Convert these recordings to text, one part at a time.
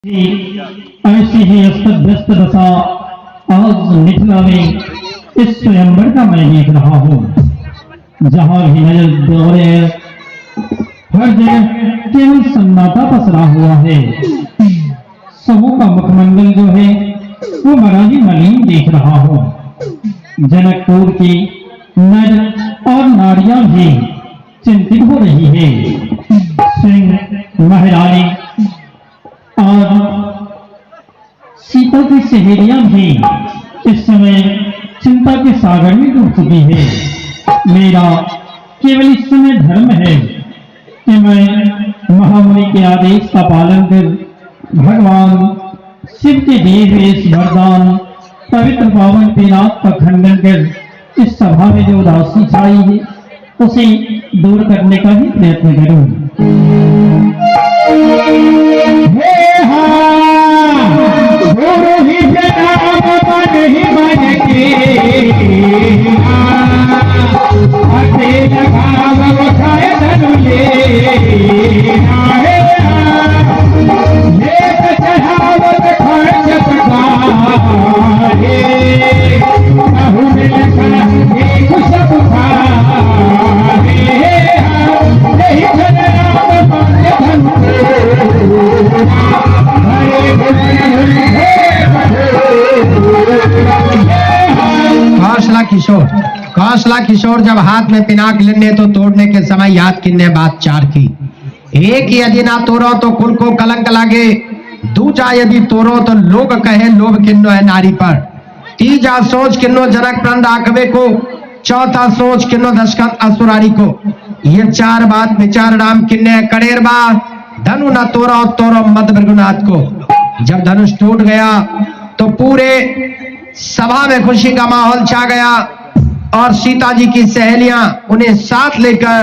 ऐसी ही अस्त व्यस्त दशा आज मिथिला में इस स्वयंवर का मैं देख रहा हूँ। जहाँ भी नजर दौड़े हर जगह केवल सन्नाटा पसरा हुआ है। समूह का मुखमंडल जो है वो बड़ा ही मलिन देख रहा हूँ। जनकपुर की नर और नारियां भी चिंतित हो रही है। सिंह महारानी और सीता की सहेलियां भी इस समय चिंता के सागर में डूब चुकी है। मेरा केवल इस समय धर्म है कि मैं महामुनि के आदेश का पालन कर भगवान शिव के दिए हुए इस वरदान पवित्र पावन पिनाक का खंडन कर इस सभा में जो उदासी छाई है उसे दूर करने का ही प्रयत्न करूं। कौशला किशोर जब हाथ में पिनाक लेने तो तोड़ने के समय याद किन्ने बात चार की। एक यदि ना तोड़ो तो कुल को कलंक लागे, दूजा यदि तोड़ो तो लोग कहे लोभ किन्नो है नारी पर, तीजा सोच किन्नो जनक प्रंद आकवे को, चौथा सोच किन्नो दशकत असुरारी को। ये चार बात विचार राम किन्ने कड़ेर बा, धनु न तोड़ो तोड़ो मत भृगुनाथ को। जब धनुष टूट गया तो पूरे सभा में खुशी का माहौल छा गया और सीता जी की सहेलियां उन्हें साथ लेकर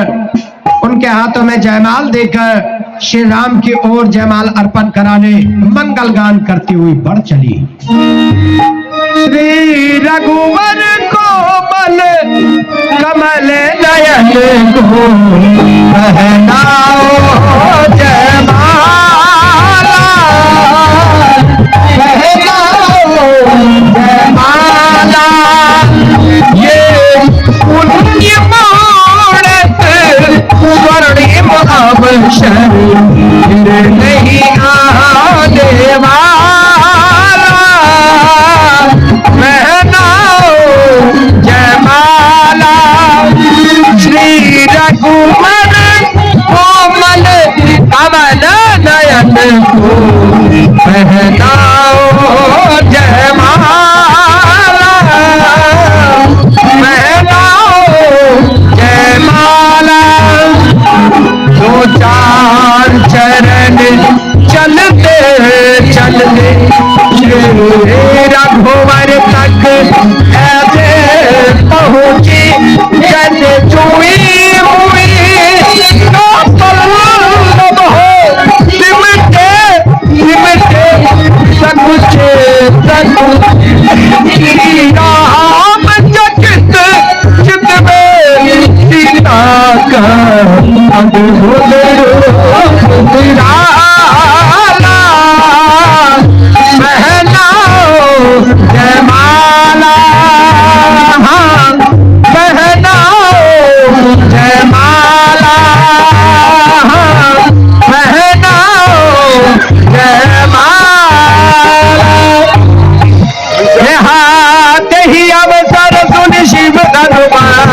उनके हाथों में जयमाल देकर श्री राम की ओर जयमाल अर्पण कराने मंगल गान करती हुई बढ़ चली। श्री रघुवर कोमल कमल नयन को पहनाओ जयमाला, जयमाला ये पुण्य मूरत स्वर्णिम अवसर नहीं आने वाला, पहनाओ जयमाला। श्री रघुवर कोमल कमल नयन को पहनाओ जयमाला, जयमाला। दो चार चरण चलते चलते श्री रघुवर तक ऐसे पहुंची जैसे चुई हुई सिमटे सिमटे सकुचे राम चकित चित में सीता का अद्भुत रूप निराला, पहनाओ जयमाला, पहनाओ जयमाला, पहनाओ जयमाला। हाथ ही अवसर सुन शिव धनुमान